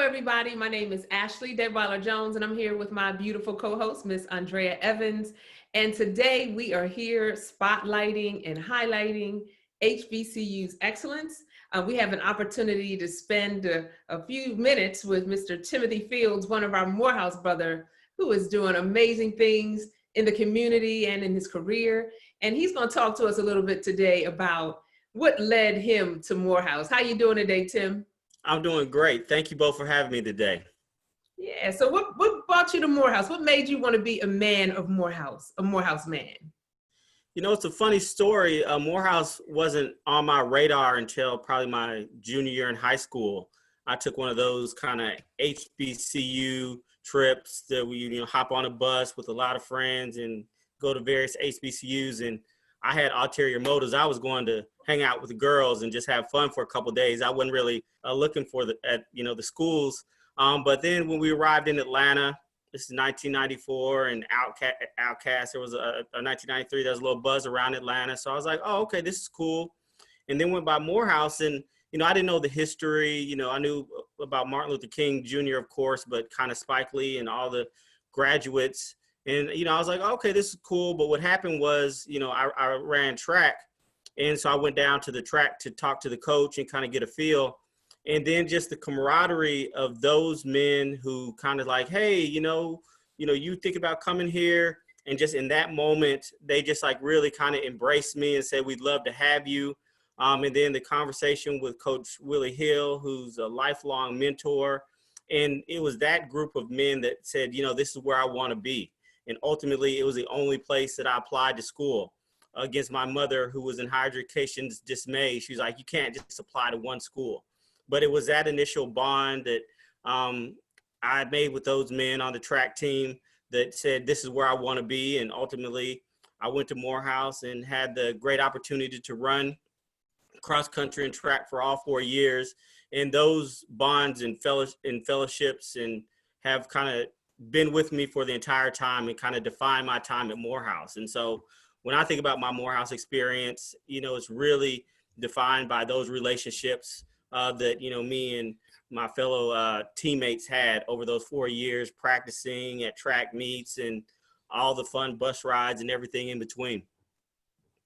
everybody. My name is Ashley Deadweiler Jones, and I'm here with my beautiful co-host, Miss Andrea Evans. And today we are here spotlighting and highlighting HBCU's excellence. We have an opportunity to spend a few minutes with Mr. Timothy Fields, one of our Morehouse brother, who is doing amazing things in the community and in his career. And he's going to talk to us a little bit today about what led him to Morehouse. How you doing today, Tim? I'm doing great. Thank you both for having me today. Yeah, so what brought you to Morehouse? What made you want to be a man of Morehouse, a Morehouse man? You know, it's a funny story. Morehouse wasn't on my radar until probably my junior year in high school. I took one of those kind of HBCU trips that we, hop on a bus with a lot of friends and go to various HBCUs. And I had ulterior motives. I was going to hang out with the girls and just have fun for a couple of days. I wasn't really looking for the schools. But then when we arrived in Atlanta, this is 1994, and Outcast, there was a 1993, there was a little buzz around Atlanta. So I was like, oh, okay, this is cool. And then went by Morehouse, and, I didn't know the history. I knew about Martin Luther King Jr., of course, but kind of Spike Lee and all the graduates. And, I was like, okay, this is cool. But what happened was, I ran track. And so I went down to the track to talk to the coach and kind of get a feel. And then just the camaraderie of those men who kind of like, hey, you think about coming here. And just in that moment, they just like really kind of embraced me and said, we'd love to have you. And then the conversation with Coach Willie Hill, who's a lifelong mentor. And it was that group of men that said, this is where I want to be. And ultimately, it was the only place that I applied to school. Against my mother, who was in higher education's dismay. She was like, you can't just apply to one school. But it was that initial bond that I made with those men on the track team that said, this is where I want to be. And ultimately, I went to Morehouse and had the great opportunity to run cross country and track for all 4 years. And those bonds and fellowships and have kind of been with me for the entire time and kind of defined my time at Morehouse. And so when I think about my Morehouse experience, it's really defined by those relationships that, me and my fellow teammates had over those 4 years practicing at track meets and all the fun bus rides and everything in between.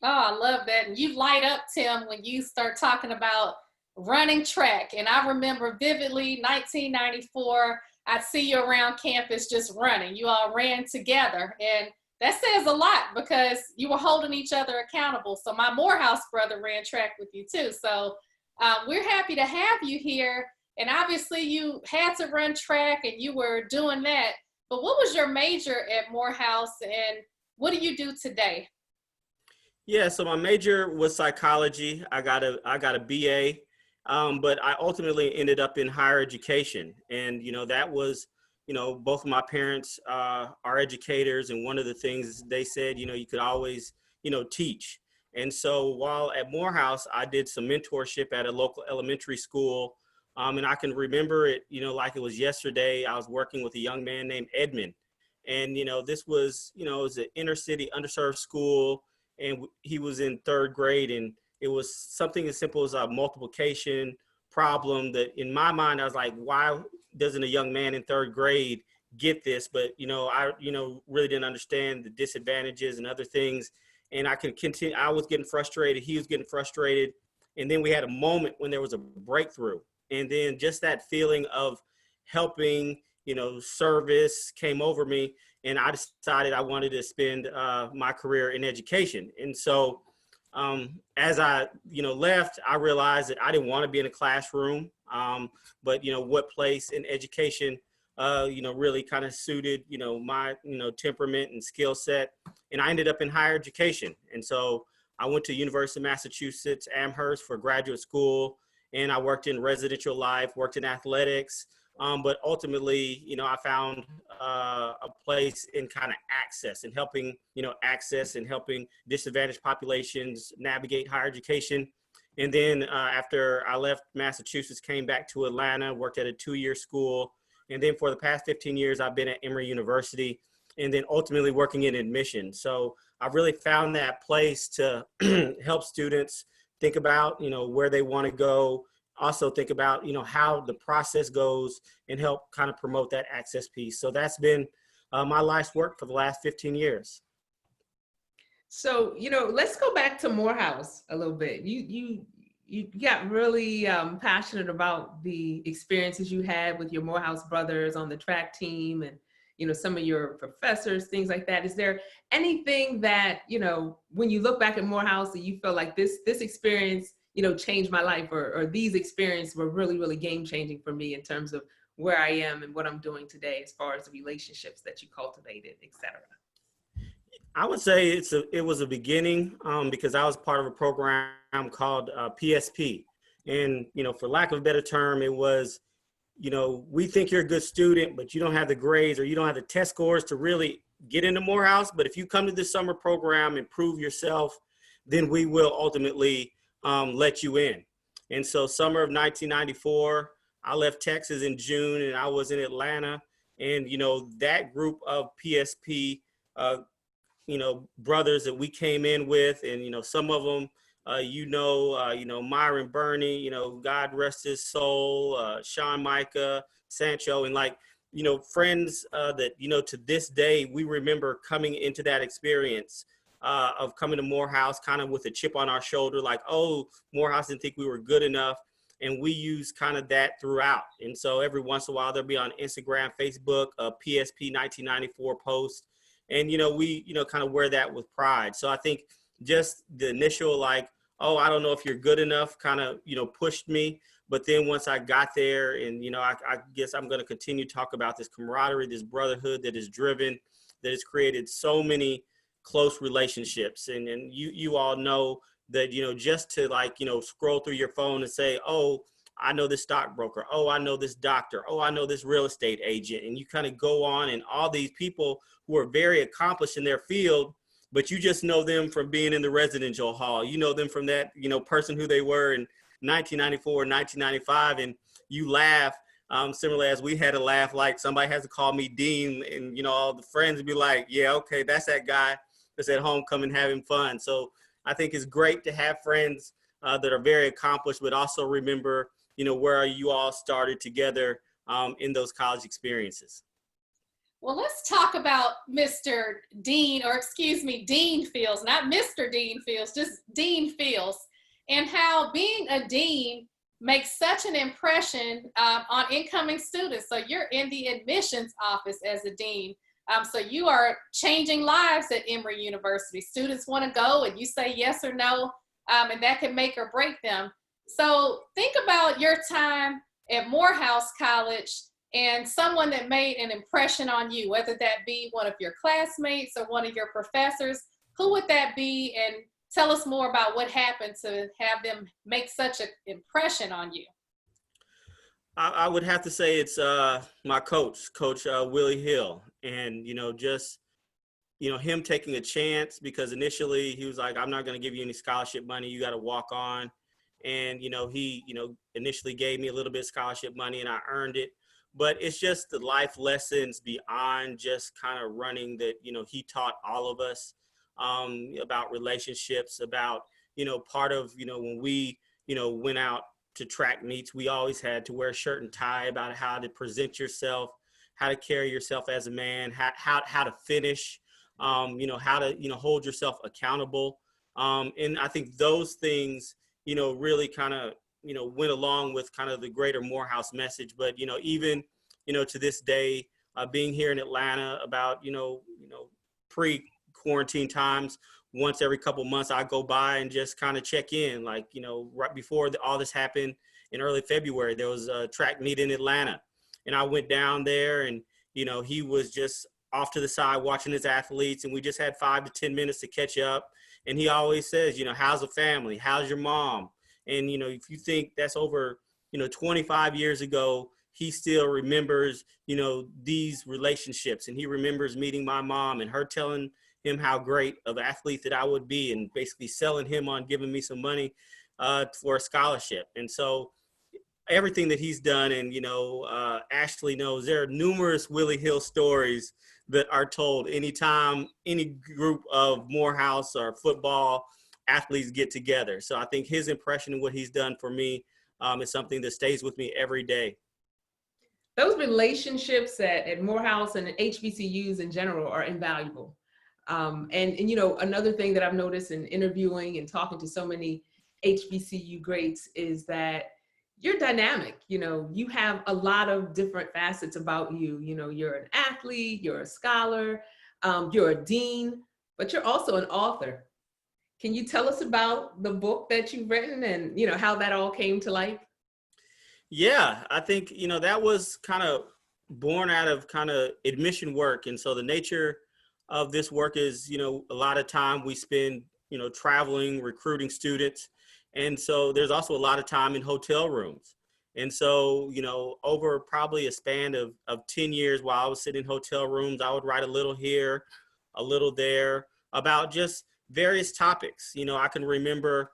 Oh, I love that. And you light up, Tim, when you start talking about running track. And I remember vividly 1994, I'd see you around campus just running. You all ran together. And that says a lot because you were holding each other accountable. So my Morehouse brother ran track with you too. So we're happy to have you here. And obviously you had to run track and you were doing that. But what was your major at Morehouse and what do you do today? Yeah, so my major was psychology. I got a BA, but I ultimately ended up in higher education. And, that was, both of my parents are educators. And one of the things they said, you could always, teach. And so while at Morehouse, I did some mentorship at a local elementary school. And I can remember it, like it was yesterday. I was working with a young man named Edmund. And, this was, it was an inner city underserved school. And he was in third grade. And it was something as simple as a multiplication problem that in my mind, I was like, why doesn't a young man in third grade get this? But, I, really didn't understand the disadvantages and other things. And I can continue. I was getting frustrated. He was getting frustrated. And then we had a moment when there was a breakthrough. And then just that feeling of helping, service came over me. And I decided I wanted to spend my career in education. And so as I, left, I realized that I didn't want to be in a classroom. But, what place in education, really kind of suited, my, temperament and skill set. And I ended up in higher education. And so I went to University of Massachusetts, Amherst for graduate school. And I worked in residential life, worked in athletics. But ultimately, I found a place in kind of access and helping, access and helping disadvantaged populations navigate higher education. And then after I left Massachusetts, came back to Atlanta, worked at a 2-year school. And then for the past 15 years, I've been at Emory University and then ultimately working in admissions. So I've really found that place to help students think about, where they want to go, also think about, how the process goes and help kind of promote that access piece. So that's been my life's work for the last 15 years. So, let's go back to Morehouse a little bit. You got really passionate about the experiences you had with your Morehouse brothers on the track team and, some of your professors, things like that. Is there anything that, when you look back at Morehouse that you feel like this experience, changed my life, or these experiences were really, really game changing for me in terms of where I am and what I'm doing today as far as the relationships that you cultivated, et cetera? I would say it was a beginning because I was part of a program called PSP. And, for lack of a better term, it was, we think you're a good student, but you don't have the grades or you don't have the test scores to really get into Morehouse. But if you come to this summer program and prove yourself, then we will ultimately let you in. And so summer of 1994, I left Texas in June and I was in Atlanta. And, that group of PSP brothers that we came in with, and, some of them, Myron Burney, God rest his soul, Sean Micah, Sancho, and friends that, to this day, we remember coming into that experience of coming to Morehouse kind of with a chip on our shoulder, like, oh, Morehouse didn't think we were good enough. And we use kind of that throughout. And so every once in a while, they'll be on Instagram, Facebook, PSP 1994 post. And, we, kind of wear that with pride. So I think just the initial, oh, I don't know if you're good enough kind of, pushed me. But then once I got there and, I guess I'm going to continue to talk about this camaraderie, this brotherhood that is driven, that has created so many close relationships. And you all know that, just to scroll through your phone and say, oh, I know this stockbroker. Oh, I know this doctor. Oh, I know this real estate agent. And you kind of go on, and all these people who are very accomplished in their field, but you just know them from being in the residential hall. You know them from that, person who they were in 1994, 1995, and you laugh. Similarly, as we had a laugh, like somebody has to call me Dean, and, all the friends would be like, yeah, okay, that's that guy that's at homecoming having fun. So I think it's great to have friends that are very accomplished, but also remember, where you all started together in those college experiences. Well, let's talk about Mr. Dean, or excuse me, Dean Fields, not Mr. Dean Fields, just Dean Fields, and how being a dean makes such an impression on incoming students. So you're in the admissions office as a dean. So you are changing lives at Emory University. Students want to go and you say yes or no, and that can make or break them. So think about your time at Morehouse College and someone that made an impression on you, whether that be one of your classmates or one of your professors. Who would that be? And tell us more about what happened to have them make such an impression on you. I would have to say it's my coach, Coach Willie Hill. And, just, him taking a chance, because initially he was like, I'm not going to give you any scholarship money. You got to walk on. And, he, initially gave me a little bit of scholarship money and I earned it. But it's just the life lessons beyond just kind of running that, he taught all of us about relationships, about, part of, when we, went out to track meets, we always had to wear a shirt and tie, about how to present yourself, how to carry yourself as a man, how to finish, how to, hold yourself accountable. And I think those things, really kind of, went along with kind of the greater Morehouse message. But, even, to this day, being here in Atlanta, about, pre-quarantine times, once every couple months, I go by and just kind of check in. Like, right before all this happened in early February, there was a track meet in Atlanta. And I went down there and, he was just off to the side watching his athletes. And we just had 5 to 10 minutes to catch up. And he always says, how's the family? How's your mom? And, if you think that's over, 25 years ago, he still remembers, these relationships. And he remembers meeting my mom and her telling him how great of an athlete that I would be, and basically selling him on giving me some money for a scholarship. And so everything that he's done, and, Ashley knows, there are numerous Willie Hill stories that are told anytime any group of Morehouse or football athletes get together. So I think his impression and what he's done for me is something that stays with me every day. Those relationships at Morehouse and at HBCUs in general are invaluable. And you know, another thing that I've noticed in interviewing and talking to so many HBCU greats is that you're dynamic. You know, you have a lot of different facets about you. You know, you're an athlete, you're a scholar, you're a dean, but you're also an author. Can you tell us about the book that you've written and, you know, how that all came to life? Yeah, I think, that was kind of born out of kind of admission work. And so the nature of this work is, a lot of time we spend, traveling, recruiting students. And so there's also a lot of time in hotel rooms. And so, over probably a span of 10 years while I was sitting in hotel rooms, I would write a little here, a little there about just various topics. I can remember,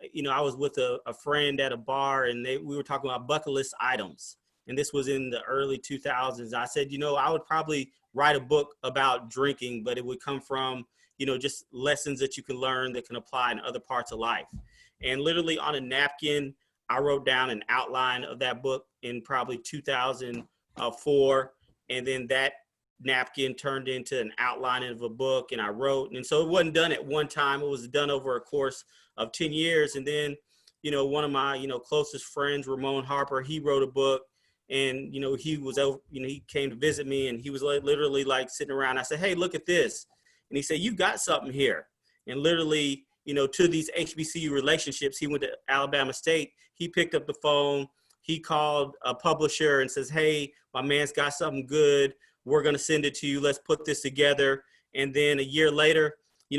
I was with a friend at a bar and we were talking about bucket list items. And this was in the early 2000s. I said, I would probably write a book about drinking, but it would come from, just lessons that you can learn that can apply in other parts of life. And literally on a napkin, I wrote down an outline of that book in probably 2004. And then that napkin turned into an outline of a book, and I wrote. And so it wasn't done at one time. It was done over a course of 10 years. And then, one of my, closest friends, Ramon Harper, he wrote a book, and, he was over, he came to visit me, and he was literally like sitting around. I said, hey, look at this. And he said, you got something here. And literally, to these HBCU relationships, he went to Alabama State. He picked up the phone. He called a publisher and says, hey, my man's got something good. We're going to send it to you. Let's put this together. And then a year later,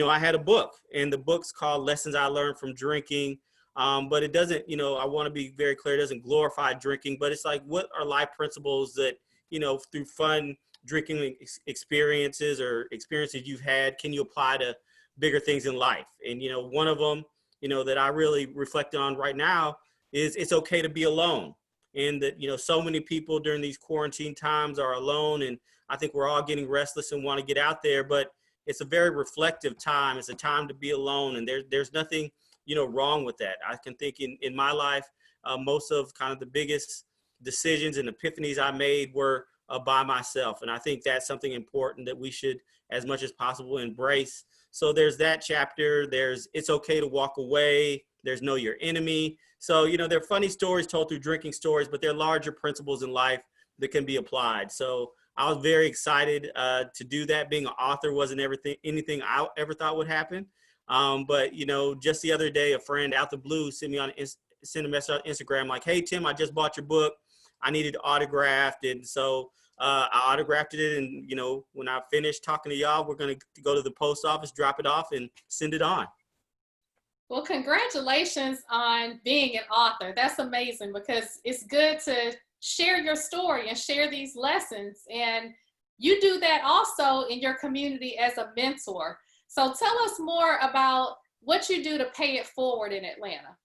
I had a book, and the book's called Lessons I Learned from Drinking. But it doesn't, I want to be very clear, it doesn't glorify drinking, but it's like, what are life principles that, through fun drinking experiences or experiences you've had, can you apply to bigger things in life? And, one of them, that I really reflect on right now is it's okay to be alone. And that, so many people during these quarantine times are alone. And I think we're all getting restless and want to get out there, but it's a very reflective time. It's a time to be alone. And there's nothing, wrong with that. I can think in my life, most of kind of the biggest decisions and epiphanies I made were by myself. And I think that's something important that we should, as much as possible, embrace. So there's that chapter. There's it's okay to walk away. There's know your enemy. So, there are funny stories told through drinking stories, but there are larger principles in life that can be applied. So I was very excited to do that. Being an author wasn't anything I ever thought would happen. But, just the other day, a friend out the blue sent a message on Instagram like, hey, Tim, I just bought your book. I needed it autographed. And so I autographed it. And, when I finish talking to y'all, we're going to go to the post office, drop it off, and send it on. Well, congratulations on being an author. That's amazing, because it's good to share your story and share these lessons. And you do that also in your community as a mentor. So tell us more about what you do to pay it forward in Atlanta.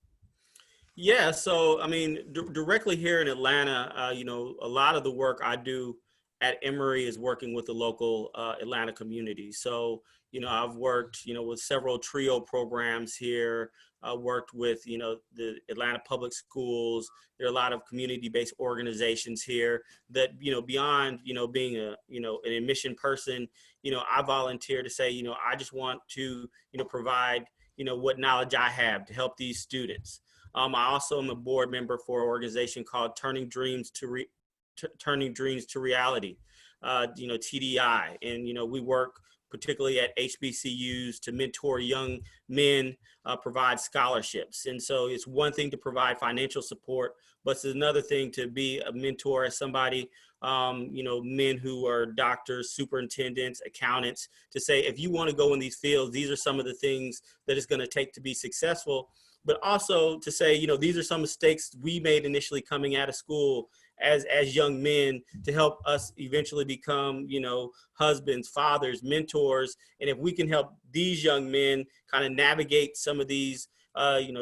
Yeah, so I mean, directly here in Atlanta, a lot of the work I do at Emory is working with the local Atlanta community. So, I've worked, with several TRIO programs here. I worked with, the Atlanta Public Schools. There are a lot of community-based organizations here that, beyond, being an admission person, I volunteer to say, I just want to, provide, what knowledge I have to help these students. I also am a board member for an organization called Turning Dreams to Reality, TDI. And, we work particularly at HBCUs to mentor young men, provide scholarships. And so it's one thing to provide financial support, but it's another thing to be a mentor as somebody, men who are doctors, superintendents, accountants, to say, if you want to go in these fields, these are some of the things that it's going to take to be successful. But also to say, these are some mistakes we made initially coming out of school as young men to help us eventually become, husbands, fathers, mentors. And if we can help these young men kind of navigate some of these,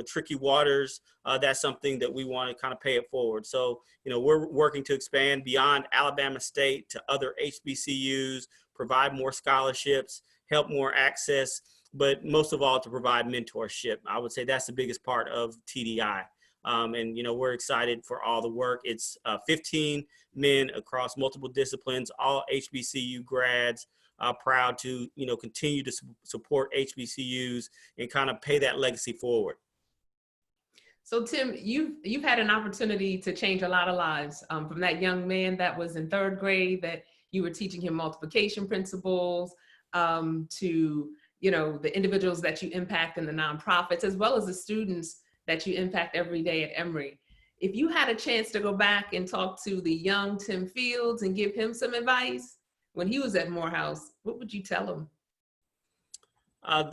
tricky waters, that's something that we want to kind of pay it forward. So, we're working to expand beyond Alabama State to other HBCUs, provide more scholarships, help more access, but most of all to provide mentorship. I would say that's the biggest part of TDI. And, we're excited for all the work. It's 15 men across multiple disciplines, all HBCU grads, proud to, continue to support HBCUs and kind of pay that legacy forward. So Tim, you've had an opportunity to change a lot of lives, from that young man that was in third grade that you were teaching him multiplication principles, to the individuals that you impact in the nonprofits, as well as the students that you impact every day at Emory. If you had a chance to go back and talk to the young Tim Fields and give him some advice when he was at Morehouse, what would you tell him?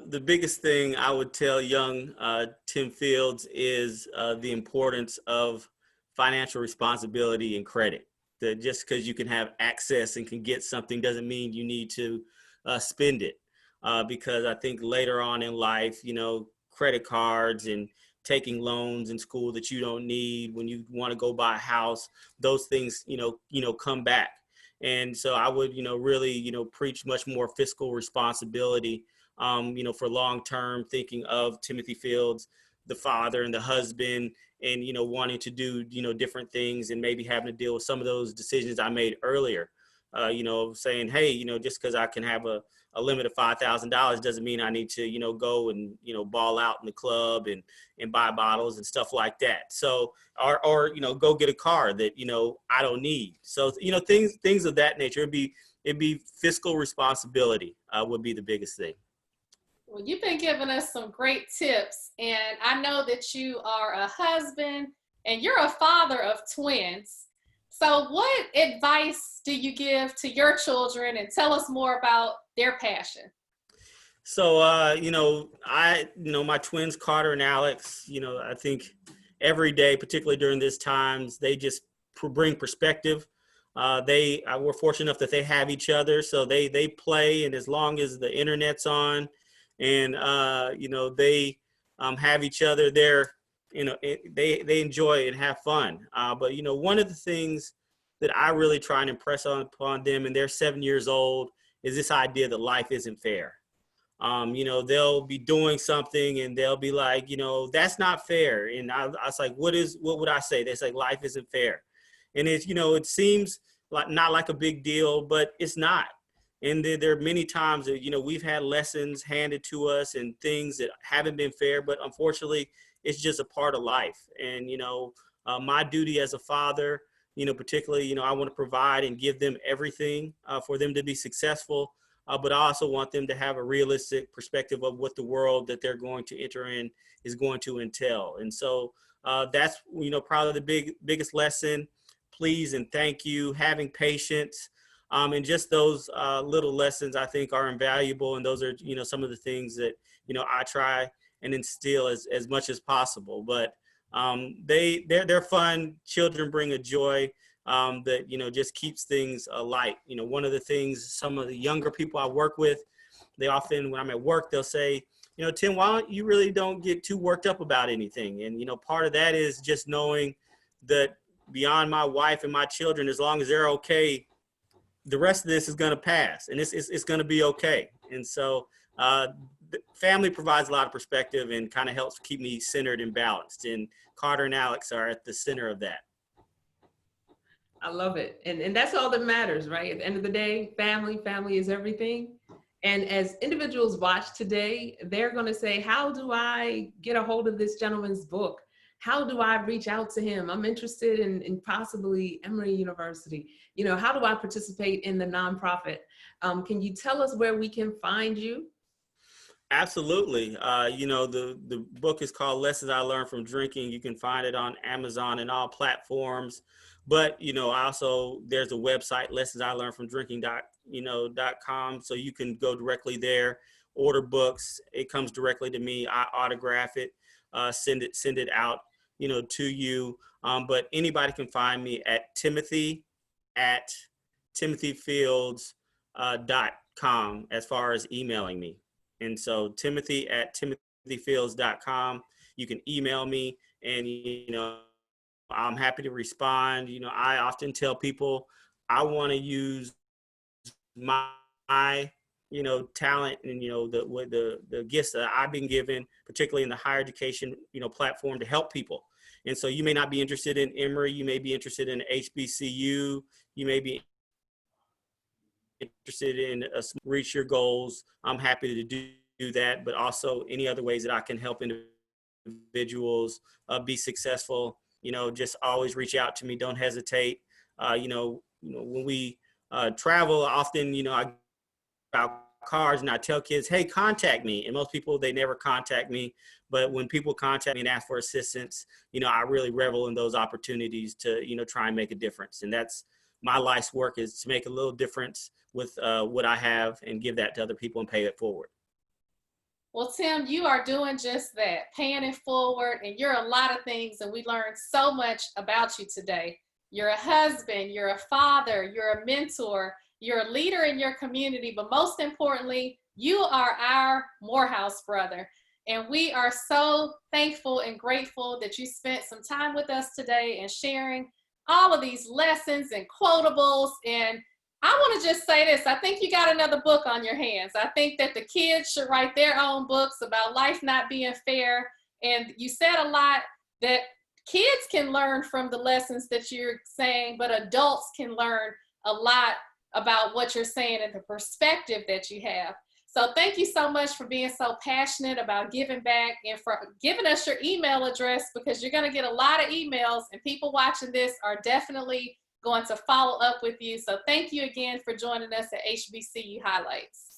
The biggest thing I would tell young Tim Fields is the importance of financial responsibility and credit. That just because you can have access and can get something doesn't mean you need to spend it. Because I think later on in life, credit cards and taking loans in school that you don't need when you want to go buy a house, those things, come back. And so I would, really, preach much more fiscal responsibility, for long-term thinking of Timothy Fields, the father and the husband, and, wanting to do, different things and maybe having to deal with some of those decisions I made earlier, saying, hey, just because I can have a limit of $5,000 doesn't mean I need to, go and, ball out in the club and buy bottles and stuff like that. So, or go get a car that, I don't need. So, things of that nature. It'd be fiscal responsibility would be the biggest thing. Well, you've been giving us some great tips, and I know that you are a husband and you're a father of twins. So what advice do you give to your children, and tell us more about their passion? So, my twins, Carter and Alex, I think every day, particularly during these times, they just bring perspective. We're fortunate enough that they have each other, so they play, and as long as the internet's on, and they have each other, they enjoy and have fun. But one of the things that I really try and impress upon them, and they're 7 years old, is this idea that life isn't fair. They'll be doing something and they'll be like, that's not fair. And I was like, what would I say? They say life isn't fair. And it's, it seems like not like a big deal, but it's not. And there are many times that, we've had lessons handed to us and things that haven't been fair, but unfortunately it's just a part of life. And, my duty as a father, particularly, I want to provide and give them everything for them to be successful. But I also want them to have a realistic perspective of what the world that they're going to enter in is going to entail. And so that's, probably the biggest lesson. Please and thank you, having patience, and just those little lessons I think are invaluable. And those are, some of the things that, I try and instill as much as possible. But they're fun. Children bring a joy that, just keeps things light. One of the things some of the younger people I work with, they often, when I'm at work, they'll say, Tim, why don't you really don't get too worked up about anything? And, part of that is just knowing that beyond my wife and my children, as long as they're okay, the rest of this is going to pass and it's going to be okay. And so family provides a lot of perspective and kind of helps keep me centered and balanced. And Carter and Alex are at the center of that. I love it. And that's all that matters, right? At the end of the day, family is everything. And as individuals watch today, they're going to say, how do I get a hold of this gentleman's book? How do I reach out to him? I'm interested in possibly Emory University. How do I participate in the nonprofit? Can you tell us where we can find you? Absolutely. The book is called Lessons I Learned from Drinking. You can find it on Amazon and all platforms. But, also there's a website, lessonsIlearnedfromdrinking.com. So you can go directly there, order books. It comes directly to me. I autograph it, send it out, to you. But anybody can find me at timothyfields.com as far as emailing me. And so timothyfields.com, you can email me and, I'm happy to respond. I often tell people I want to use my talent and, the gifts that I've been given, particularly in the higher education, platform to help people. And so you may not be interested in Emory, you may be interested in HBCU, you may be interested in reach your goals. I'm happy to do that, but also any other ways that I can help individuals be successful. Just always reach out to me. Don't hesitate. When we travel, often, I about cars and I tell kids, hey, contact me. And most people, they never contact me. But when people contact me and ask for assistance, I really revel in those opportunities to, try and make a difference. And that's my life's work, is to make a little difference with what I have and give that to other people and pay it forward. Well, Tim, you are doing just that, paying it forward, and you're a lot of things, and we learned so much about you today. You're a husband, you're a father, you're a mentor, you're a leader in your community, but most importantly, you are our Morehouse brother. And we are so thankful and grateful that you spent some time with us today and sharing all of these lessons and quotables. And I want to just say this. I think you got another book on your hands. I think that the kids should write their own books about life not being fair. And you said a lot that kids can learn from the lessons that you're saying, but adults can learn a lot about what you're saying and the perspective that you have. So thank you so much for being so passionate about giving back and for giving us your email address, because you're going to get a lot of emails, and people watching this are definitely going to follow up with you. So thank you again for joining us at HBCU Highlights.